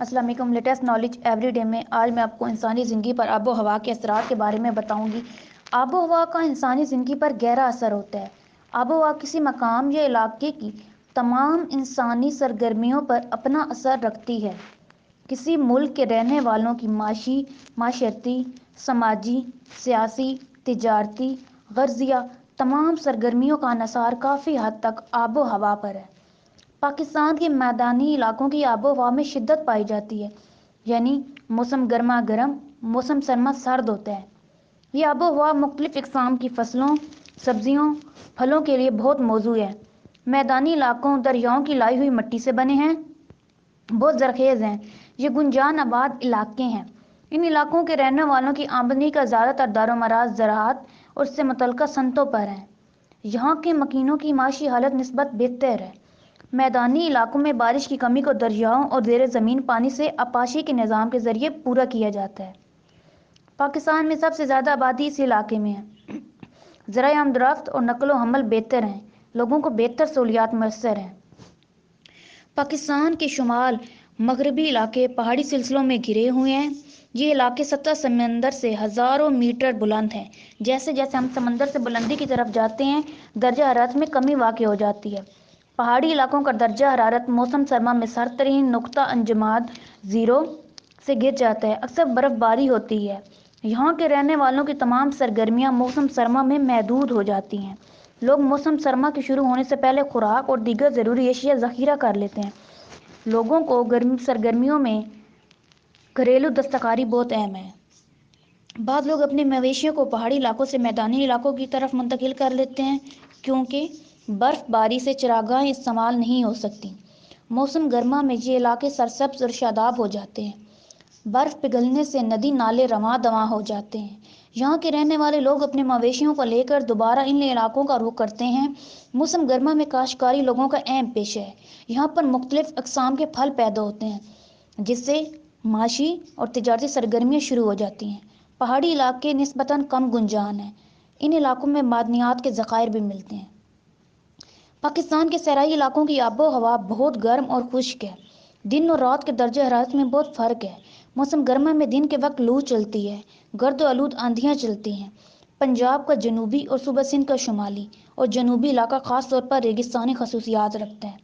السلام علیکم۔ Latest knowledge every day میں آج میں آپ کو انسانی زندگی پر آب و ہوا کے اثرات کے بارے میں بتاؤں گی۔ آب و ہوا کا انسانی زندگی پر گہرا اثر ہوتا ہے۔ آب و ہوا کسی مقام یا علاقے کی تمام انسانی سرگرمیوں پر اپنا اثر رکھتی ہے۔ کسی ملک کے رہنے والوں کی معاشی، معاشرتی، سماجی، سیاسی، تجارتی، غذائیہ تمام سرگرمیوں کا انحصار کافی حد تک آب و ہوا پر ہے۔ پاکستان کے میدانی علاقوں کی آب و ہوا میں شدت پائی جاتی ہے، یعنی موسم گرما گرم، موسم سرما سرد ہوتا ہے۔ یہ آب و ہوا مختلف اقسام کی فصلوں، سبزیوں، پھلوں کے لیے بہت موزوں ہے۔ میدانی علاقوں دریاؤں کی لائی ہوئی مٹی سے بنے ہیں، بہت زرخیز ہیں۔ یہ گنجان آباد علاقے ہیں۔ ان علاقوں کے رہنے والوں کی آمدنی کا زیادہ تر دار و مدار زراعت اور اس سے متعلقہ صنعتوں پر ہے۔ یہاں کے مکینوں کی معاشی حالت نسبت بہتر ہے۔ میدانی علاقوں میں بارش کی کمی کو دریاؤں اور زیر زمین پانی سے آبپاشی کے نظام کے ذریعے پورا کیا جاتا ہے۔ پاکستان میں سب سے زیادہ آبادی اس علاقے میں ہے۔ ذرائع آمدورفت اور نقل و حمل بہتر ہیں، لوگوں کو بہتر سہولیات میسر ہیں۔ پاکستان کے شمال مغربی علاقے پہاڑی سلسلوں میں گھرے ہوئے ہیں۔ یہ علاقے سطح سمندر سے ہزاروں میٹر بلند ہیں۔ جیسے جیسے ہم سمندر سے بلندی کی طرف جاتے ہیں، درجہ حرارت میں کمی واقع ہو جاتی ہے۔ پہاڑی علاقوں کا درجہ حرارت موسم سرما میں سرد ترین نقطہ انجماد زیرو سے گر جاتا ہے۔ اکثر برف باری ہوتی ہے۔ یہاں کے رہنے والوں کی تمام سرگرمیاں موسم سرما میں محدود ہو جاتی ہیں۔ لوگ موسم سرما کے شروع ہونے سے پہلے خوراک اور دیگر ضروری اشیاء ذخیرہ کر لیتے ہیں۔ لوگوں کو سرگرمیوں میں گھریلو دستکاری بہت اہم ہے۔ بعض لوگ اپنے مویشیوں کو پہاڑی علاقوں سے میدانی علاقوں کی طرف منتقل کر لیتے ہیں، کیونکہ برف باری سے چراگاہیں استعمال نہیں ہو سکتی۔ موسم گرما میں یہ علاقے سرسبز اور شاداب ہو جاتے ہیں۔ برف پگھلنے سے ندی نالے رواں دواں ہو جاتے ہیں۔ یہاں کے رہنے والے لوگ اپنے مویشیوں کو لے کر دوبارہ ان علاقوں کا رخ کرتے ہیں۔ موسم گرما میں کاشتکاری لوگوں کا اہم پیشہ ہے۔ یہاں پر مختلف اقسام کے پھل پیدا ہوتے ہیں، جس سے معاشی اور تجارتی سرگرمیاں شروع ہو جاتی ہیں۔ پہاڑی علاقے نسبتاً کم گنجان ہیں۔ ان علاقوں میں معدنیات کے ذخائر بھی ملتے ہیں۔ پاکستان کے صحرائی علاقوں کی آب و ہوا بہت گرم اور خشک ہے۔ دن اور رات کے درجہ حرارت میں بہت فرق ہے۔ موسم گرما میں دن کے وقت لو چلتی ہے، گرد و آلود آندھیاں چلتی ہیں۔ پنجاب کا جنوبی اور صوبہ سندھ کا شمالی اور جنوبی علاقہ خاص طور پر ریگستانی خصوصیات رکھتا ہے۔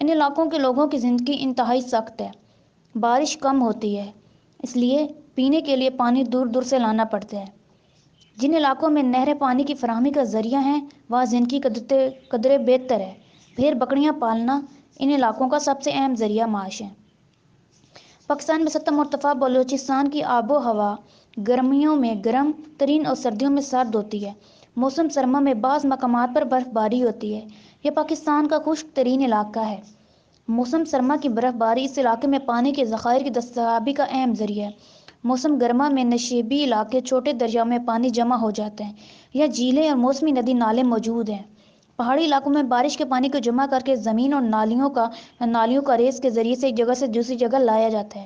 ان علاقوں کے لوگوں کی زندگی انتہائی سخت ہے۔ بارش کم ہوتی ہے، اس لیے پینے کے لیے پانی دور دور سے لانا پڑتا ہے۔ جن علاقوں میں نہریں پانی کی فراہمی کا ذریعہ ہیں، وہاں زندگی قدرے بہتر ہے۔ بھیڑ بکریاں پالنا ان علاقوں کا سب سے اہم ذریعہ معاش ہے۔ پاکستان میں سطح مرتفع بلوچستان کی آب و ہوا گرمیوں میں گرم ترین اور سردیوں میں سرد ہوتی ہے۔ موسم سرما میں بعض مقامات پر برف باری ہوتی ہے۔ یہ پاکستان کا خشک ترین علاقہ ہے۔ موسم سرما کی برف باری اس علاقے میں پانی کے ذخائر کی دستیابی کا اہم ذریعہ ہے۔ موسم گرما میں نشیبی علاقے چھوٹے دریاؤں میں پانی جمع ہو جاتے ہیں۔ یہاں جھیلیں اور موسمی ندی نالے موجود ہیں۔ پہاڑی علاقوں میں بارش کے پانی کو جمع کر کے زمین اور نالیوں کا ریس کے ذریعے سے ایک جگہ سے دوسری جگہ لایا جاتا ہے۔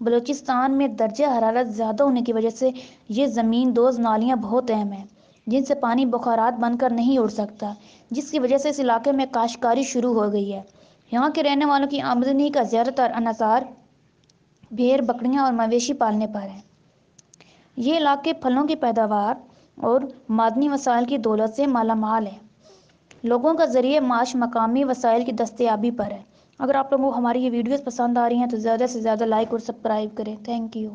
بلوچستان میں درجہ حرارت زیادہ ہونے کی وجہ سے یہ زمین دوز نالیاں بہت اہم ہیں، جن سے پانی بخارات بن کر نہیں اڑ سکتا، جس کی وجہ سے اس علاقے میں کاشتکاری شروع ہو گئی ہے۔ یہاں کے رہنے والوں کی آمدنی کا زیادہ تر انحصار بھیڑ بکریاں اور مویشی پالنے پر ہے۔ یہ علاقے پھلوں کی پیداوار اور معدنی وسائل کی دولت سے مالا مال ہے۔ لوگوں کا ذریعہ معاش مقامی وسائل کی دستیابی پر ہے۔ اگر آپ لوگوں کو ہماری یہ ویڈیوز پسند آ رہی ہیں تو زیادہ سے زیادہ لائک اور سبسکرائب کریں۔ Thank you.